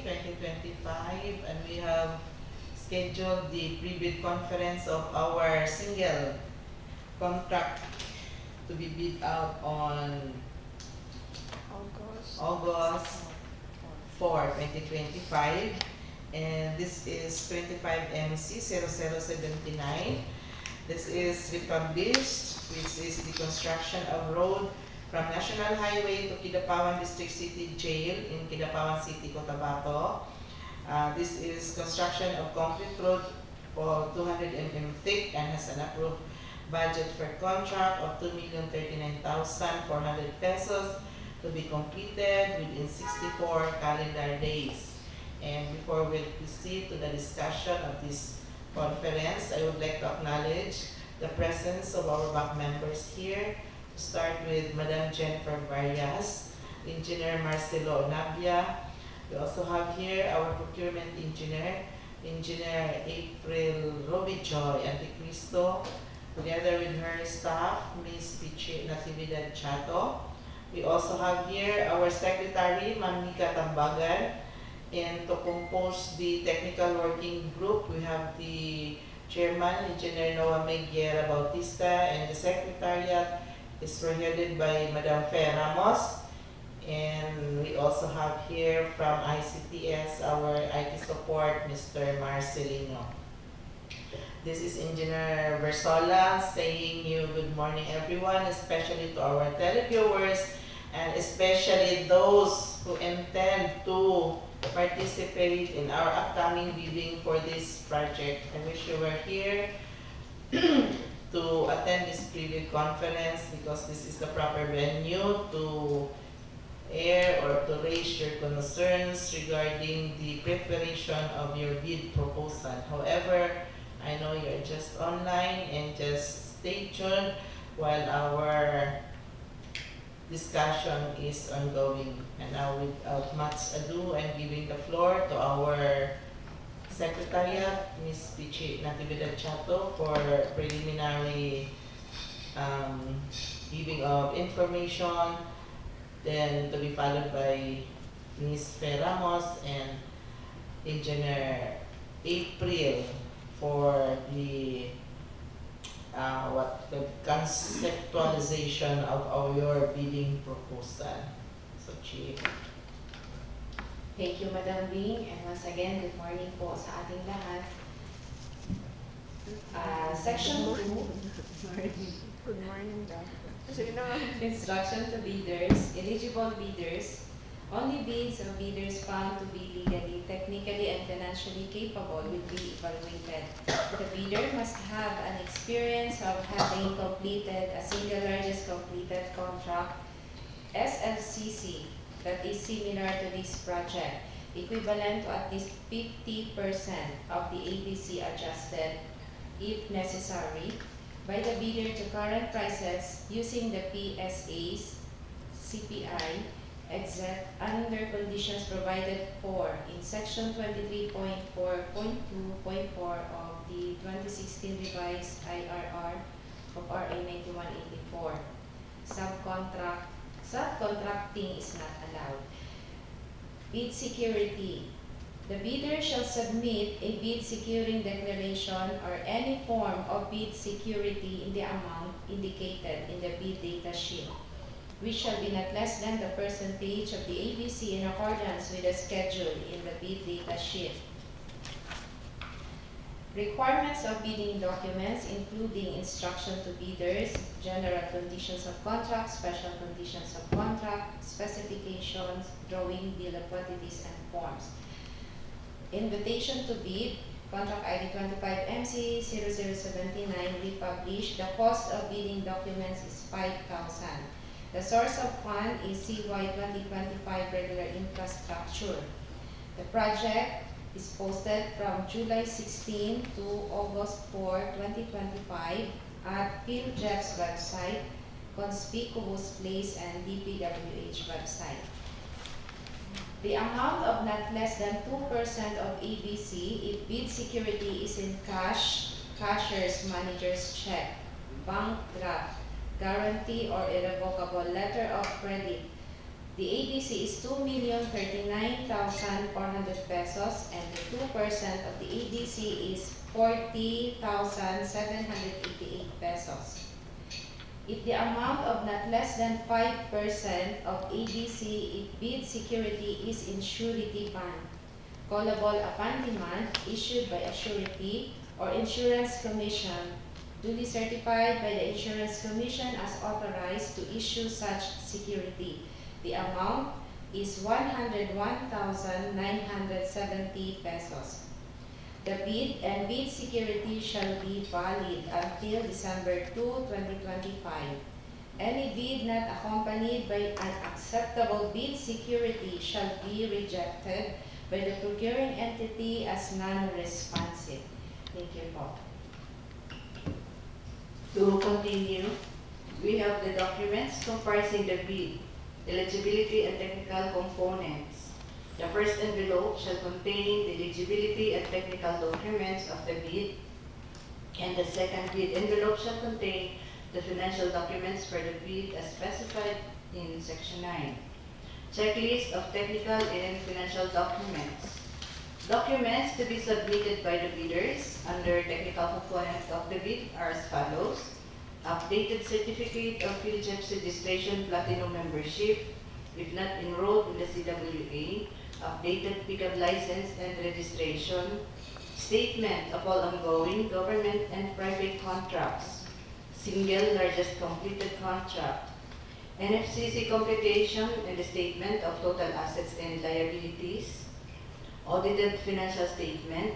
2025, and we have scheduled the pre-bid conference of our single contract to be bid out on August 4, 2025, and this is 25 MC 0079. This is Republished, which is the construction of road from National Highway to Kidapawan District City Jail in Kidapawan City, Cotabato. This is construction of concrete road for 200 mm thick and has an approved budget for contract of 2,039,400 pesos to be completed within 64 calendar days. And before we proceed to the discussion of this conference, I would like to acknowledge the presence of our back members here. To start with Madam Jennifer Varias, Engineer Marcelo Nabia. We also have here our procurement engineer, Engineer April Robijoy Anticristo, together with her staff, Ms. Pichi Natividad Chato. We also have here our secretary, Ma'am Nika Tambagan. And to compose the technical working group, we have the chairman, Engineer Noah Miguel Bautista, and the secretariat is headed by Madam Fe Ramos. And we also have here from ICTS our IT support, Mr. Marcelino. This is Engineer Versola saying you good morning everyone, especially to our televiewers and especially those who intend to participate in our upcoming bidding for this project. I wish you were here to attend this pre-bid conference because this is the proper venue to air or to raise your concerns regarding the preparation of your bid proposal. However, I know you're just online and just stay tuned while our discussion is ongoing. And now without much ado, I'm giving the floor to our Secretariat, Ms. Pichi Natividad Chato, for preliminary giving of information, then to be followed by Ms. Fe Ramos and Engineer April for the the conceptualization of your bidding proposal. So, Chief. Thank you, Madam Bing, and once again, good morning po sa ating lahat. Section 2. Good morning, Instruction to bidders. Eligible bidders. Only bids of bidders found to be legally, technically, and financially capable will be evaluated. The bidder must have an experience of having completed a single largest completed contract, SLCC, that is similar to this project, equivalent to at least 50% of the ABC adjusted, if necessary, by the bidder to current prices using the PSA's CPI, except under conditions provided for in Section 23.4.2.4 of the 2016 revised IRR of RA 9184. Subcontracting is not allowed. Bid security. The bidder shall submit a bid securing declaration or any form of bid security in the amount indicated in the bid data sheet, which shall be not less than the percentage of the ABC in accordance with the schedule in the bid data sheet. Requirements of bidding documents, including instruction to bidders, general conditions of contract, special conditions of contract, specifications, drawing, bill of quantities, and forms. Invitation to bid, contract ID 25MC 0079, republished. The cost of bidding documents is 5,000. The source of fund is CY 2025 regular infrastructure. The project is posted from July 16 to August 4, 2025 at PhilJeff's website, Conspicuous Place, and DPWH website. The amount of not less than 2% of ABC if bid security is in cash, cashier's manager's check, bank draft, guarantee, or irrevocable letter of credit The ADC is 2,039,400 pesos and the 2% of the ADC is 40,788 pesos. If the amount of not less than 5% of ADC bid security is in surety bond, callable upon demand, issued by a surety or insurance commission, duly certified by the insurance commission as authorized to issue such security. The amount is 101,970 pesos. The bid and bid security shall be valid until December 2, 2025. Any bid not accompanied by an acceptable bid security shall be rejected by the procuring entity as non-responsive. Thank you, Paul. To continue, we have the documents comprising the bid, eligibility and technical components. The first envelope shall contain the eligibility and technical documents of the bid, and the second bid envelope shall contain the financial documents for the bid as specified in Section 9. Checklist of technical and financial documents. Documents to be submitted by the bidders under technical component of the bid are as follows: updated certificate of PhilJEP's registration platinum membership, if not enrolled in the CWA, updated pickup license and registration, statement of all ongoing government and private contracts, single largest completed contract, NFCC computation and the statement of total assets and liabilities, audited financial statement,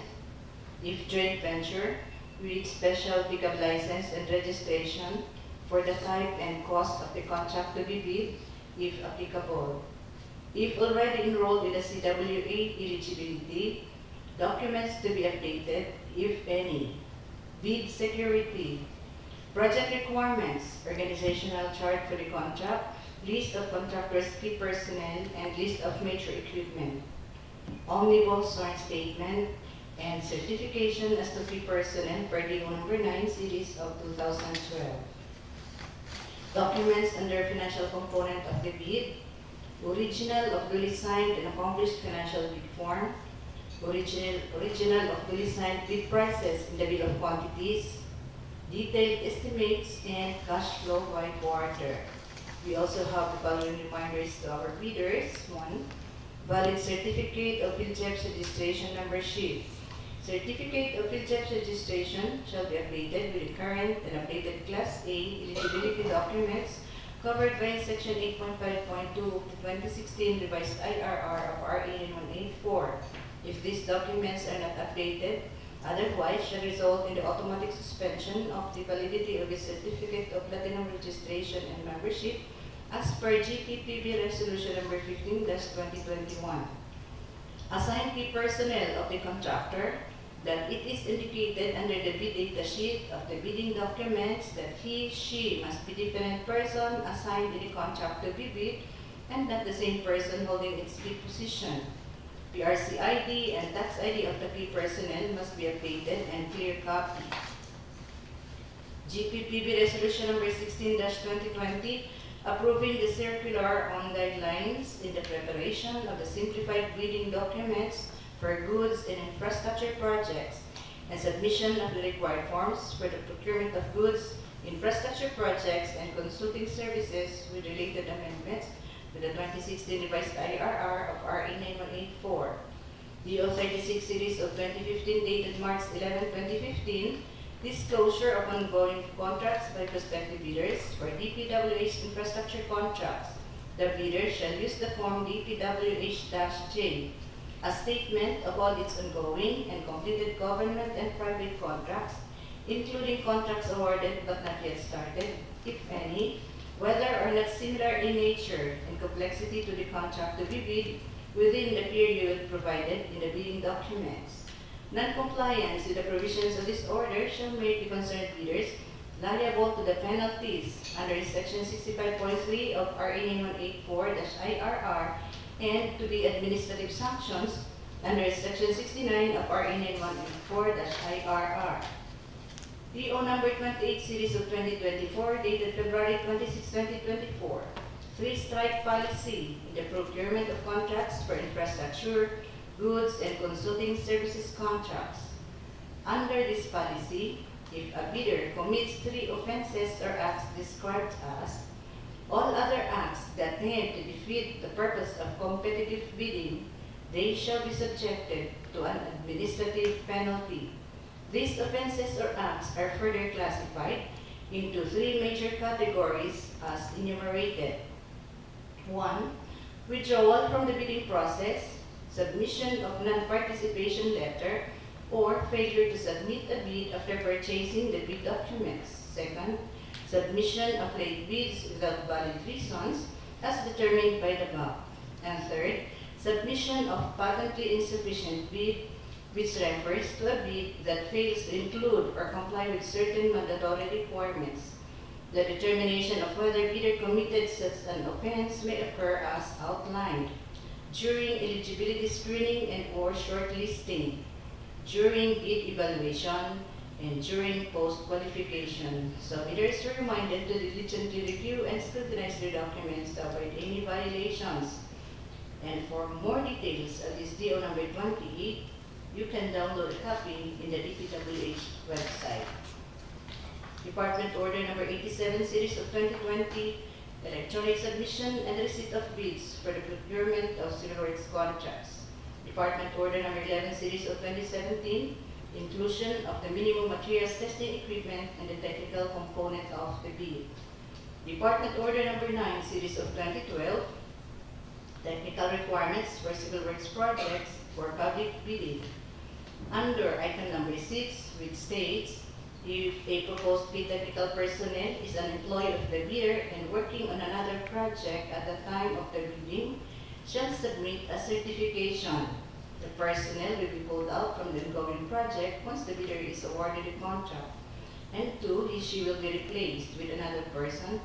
if joint venture, with special pickup license and registration for the type and cost of the contract to be bid, if applicable. If already enrolled in the CWA eligibility, documents to be updated, if any. Bid security, project requirements, organizational chart for the contract, list of contractors' key personnel, and list of major equipment. Omnibus sworn statement, and certification as to key personnel per DEO number 9 series of 2012. Documents under financial component of the bid, original of duly signed and accomplished financial bid form, original of duly signed bid prices in the bill of quantities, detailed estimates, and cash flow by quarter. We also have the following reminders to our bidders. 1. Valid certificate of PhilJEP's registration membership. Certificate of PhilJEP's registration shall be updated with the current and updated Class A eligibility documents covered by Section 8.5.2 of the 2016 revised IRR of RA 184. If these documents are not updated, otherwise shall result in the automatic suspension of the validity of the Certificate of Platinum Registration and Membership as per GPPB Resolution number 15-2021. Assign key personnel of the contractor that it is indicated under the bid data sheet of the bidding documents that he/she must be different person assigned in the contract to be bid and not the same person holding its bid position. PRC ID and tax ID of the key personnel must be updated and clear copy. GPPB Resolution number 16-2020 approving the circular on guidelines in the preparation of the simplified bidding documents for goods and infrastructure projects and submission of the required forms for the procurement of goods, infrastructure projects, and consulting services with related amendments to the 2016 revised IRR of RA 9184. DEO 36 series of 2015 dated March 11, 2015, disclosure of ongoing contracts by prospective bidders for DPWH infrastructure contracts. The bidder shall use the form DPWH-J, a statement of all its ongoing and completed government and private contracts, including contracts awarded but not yet started, if any, whether or not similar in nature and complexity to the contract to be bid within the period provided in the bidding documents. Non-compliance with the provisions of this order shall make the concerned bidders liable to the penalties under Section 65.3 of RA 9184-IRR and to the administrative sanctions under Section 69 of RA 9184-IRR. DO number 28 series of 2024 dated February 26, 2024. three-strike policy in the procurement of contracts for infrastructure, goods, and consulting services contracts. Under this policy, if a bidder commits 3 offenses or acts described as all other acts that tend to defeat the purpose of competitive bidding, they shall be subjected to an administrative penalty. These offenses or acts are further classified into 3 major categories as enumerated. 1. Withdrawal from the bidding process, submission of non-participation letter, or failure to submit a bid after purchasing the bid documents. Second, submission of late bids without valid reasons as determined by the MAP. And third, submission of patently insufficient bid, which refers to a bid that fails to include or comply with certain mandatory requirements. The determination of whether bidder committed such an offense may occur as outlined during eligibility screening and or shortlisting, during bid evaluation, and during post-qualification. So bidders are reminded to diligently review and scrutinize their documents to avoid any violations. And for more details of this DEO number 28, you can download a copy in the DPWH website. Department Order number 87 series of 2020, electronic submission and receipt of bids for the procurement of civil works contracts. Department Order number 11 series of 2017, inclusion of the minimum materials testing equipment and the technical component of the bid. Department Order number 9 series of 2012, technical requirements for civil works projects for public bidding. Under item number 6, which states, if a proposed bid technical personnel is an employee of the bidder and working on another project at the time of the bidding, shall submit a certification. The personnel will be pulled out from the ongoing project once the bidder is awarded the contract. And 2, he/she will be replaced with another person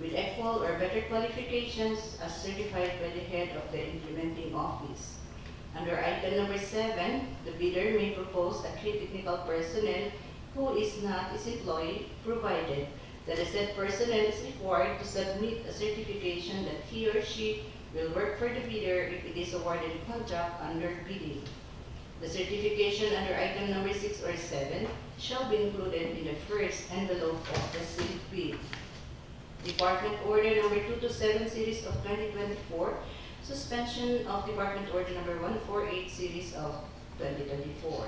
with equal or better qualifications as certified by the head of the implementing office. Under item number 7, the bidder may propose a key technical personnel who is not his employee, provided that the said personnel is required to submit a certification that he or she will work for the bidder if it is awarded a contract under bidding. The certification under item number 6 or 7 shall be included in the first envelope of the sealed bid. Department Order number 227 series of 2024, suspension of Department Order number 148 series of 2024.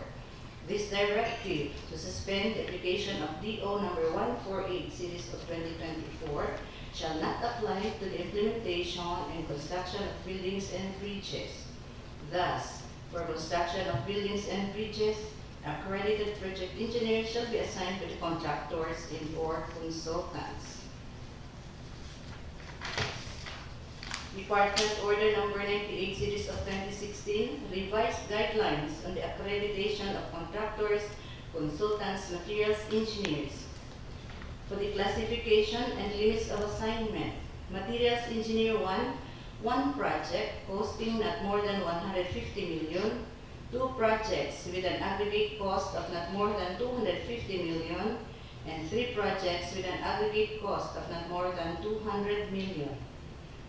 This directive to suspend the application of DO number 148 series of 2024 shall not apply to the implementation and construction of buildings and bridges. Thus, for construction of buildings and bridges, accredited project engineers shall be assigned to the contractors and or consultants. Department Order number 98 series of 2016, revised guidelines on the accreditation of contractors, consultants, materials engineers. For the classification and limits of assignment, materials engineer 1 project costing not more than 150 million, 2 projects with an aggregate cost of not more than 250 million, and 3 projects with an aggregate cost of not more than 200 million.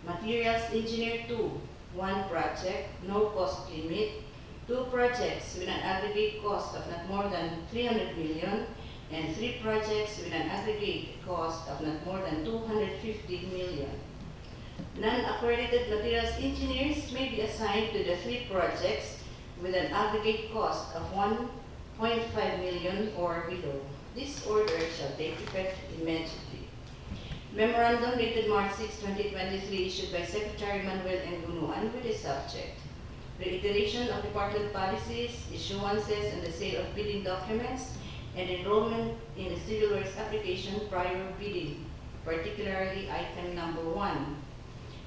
Materials Engineer 2, 1 project, no cost limit, 2 projects with an aggregate cost of not more than 300 million, and 3 projects with an aggregate cost of not more than 250 million. Non-accredited materials engineers may be assigned to the 3 projects with an aggregate cost of 1.5 million or below. This order shall take effect immediately. Memorandum dated March 6, 2023, issued by Secretary Manuel Ngunuan with the subject: reiteration of department policies, issuances and the sale of bidding documents, and enrollment in the civil works application prior bidding, particularly item number 1.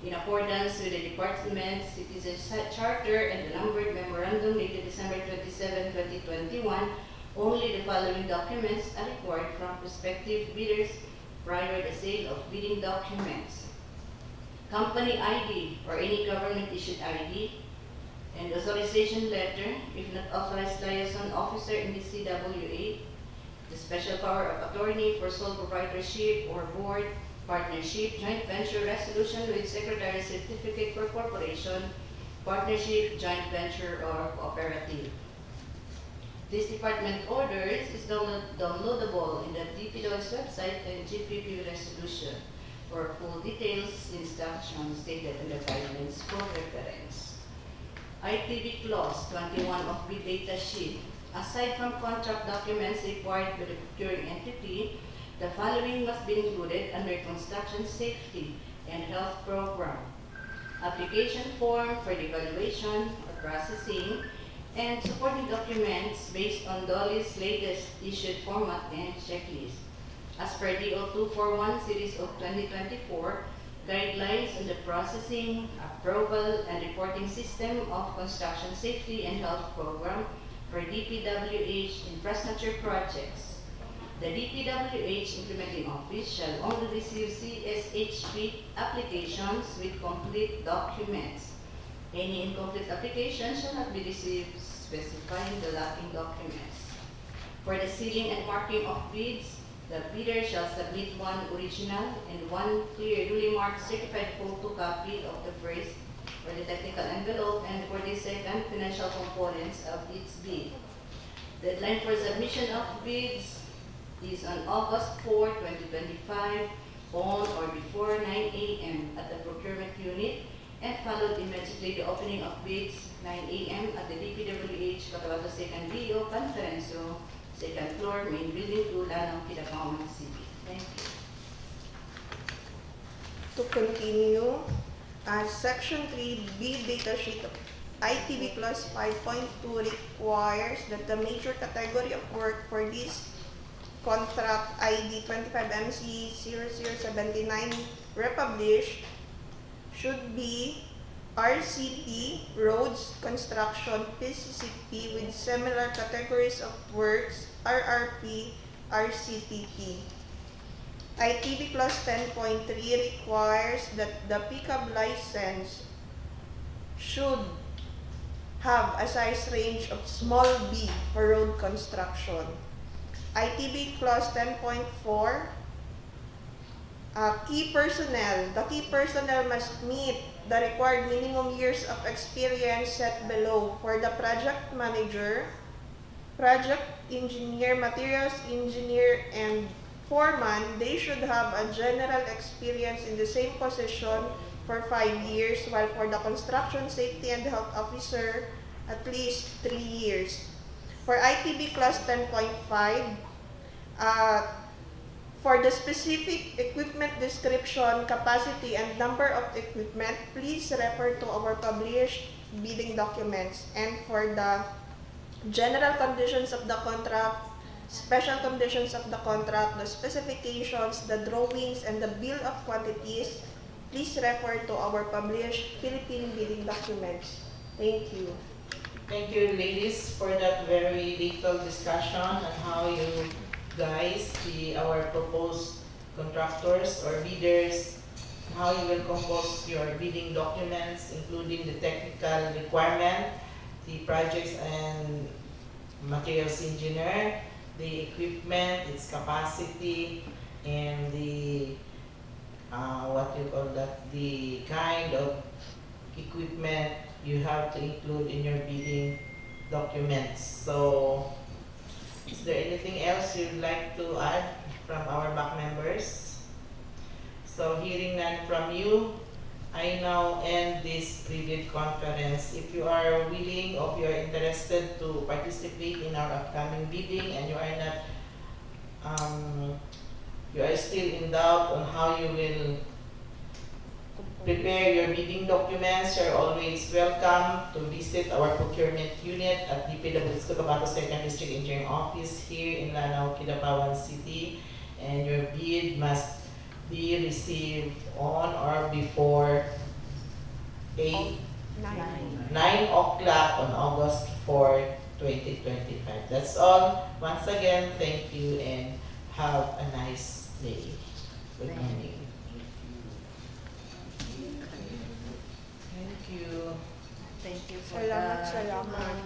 In accordance with the department's citizen charter and the numbered memorandum dated December 27, 2021, only the following documents are required from prospective bidders prior to the sale of bidding documents: company ID or any government-issued ID, and authorization letter if not authorized liaison officer in the CWA, the special power of attorney for sole proprietorship or board, partnership, joint venture resolution with Secretary Certificate for Corporation, partnership, joint venture, or cooperative. This department orders is downloadable in the DPWH website and GPP resolution. For full details, instructions stated in the guidelines for reference. ITB Clause 21 of bid data sheet. Aside from contract documents required by the procuring entity, the following must be included under construction safety and health program: application form for the evaluation or processing, and supporting documents based on DOLI's latest issued format and checklist. As per DEO 241 series of 2024, guidelines on the processing, approval, and reporting system of construction safety and health program for DPWH infrastructure projects. The DPWH Implementing Office shall only receive CSHP applications with complete documents. Any incomplete application shall not be received specifying the lacking documents. For the sealing and marking of bids, the bidder shall submit one original and one clear duly marked certified photocopy of the first or the technical envelope and for the second financial components of its bid. Deadline for submission of bids is on August 4, 2025 on or before 9 a.m. at the procurement unit and followed immediately the opening of bids 9 a.m. at the DPWH COTABATO 2nd DEO Conference Room, 2nd floor, main building 2, Lanao, Kidapawan City. Thank you. To continue, Section 3 bid data sheet of ITB Clause 5.2 requires that the major category of work for this contract ID 25MC0079 Republished should be RCP, roads, construction, PCCP with similar categories of works, RRP, RCTP. ITB Clause 10.3 requires that the pickup license should have a size range of small b for road construction. ITB Clause 10.4, key personnel. The key personnel must meet the required minimum years of experience set below for the project manager, project engineer, materials engineer, and foreman. They should have a general experience in the same position for 5 years, while for the construction safety and health officer, at least 3 years. For ITB Clause 10.5, for the specific equipment description, capacity, and number of equipment, please refer to our published bidding documents. And for the general conditions of the contract, special conditions of the contract, the specifications, the drawings, and the bill of quantities, please refer to our published Philippine bidding documents. Thank you. Thank you, ladies, for that very detailed discussion on how you guys, our proposed contractors or bidders, how you will compose your bidding documents, including the technical requirement, the projects and materials engineer, the equipment, its capacity, and the the kind of equipment you have to include in your bidding documents. So, is there anything else you'd like to add from our back members? So, hearing none from you, I now end this pre-bid conference. If you are willing or if you are interested to participate in our upcoming bidding and you are not, you are still in doubt on how you will prepare your bidding documents, you are always welcome to visit our procurement unit at DPWH COTABATO 2nd District Engineering Office here in Lanao, Kidapawan City, and your bid must be received on or before 9 o'clock on August 4, 2025. That's all. Once again, thank you and have a nice day. Good morning. Thank you. Thank you for Salamat, the salamat.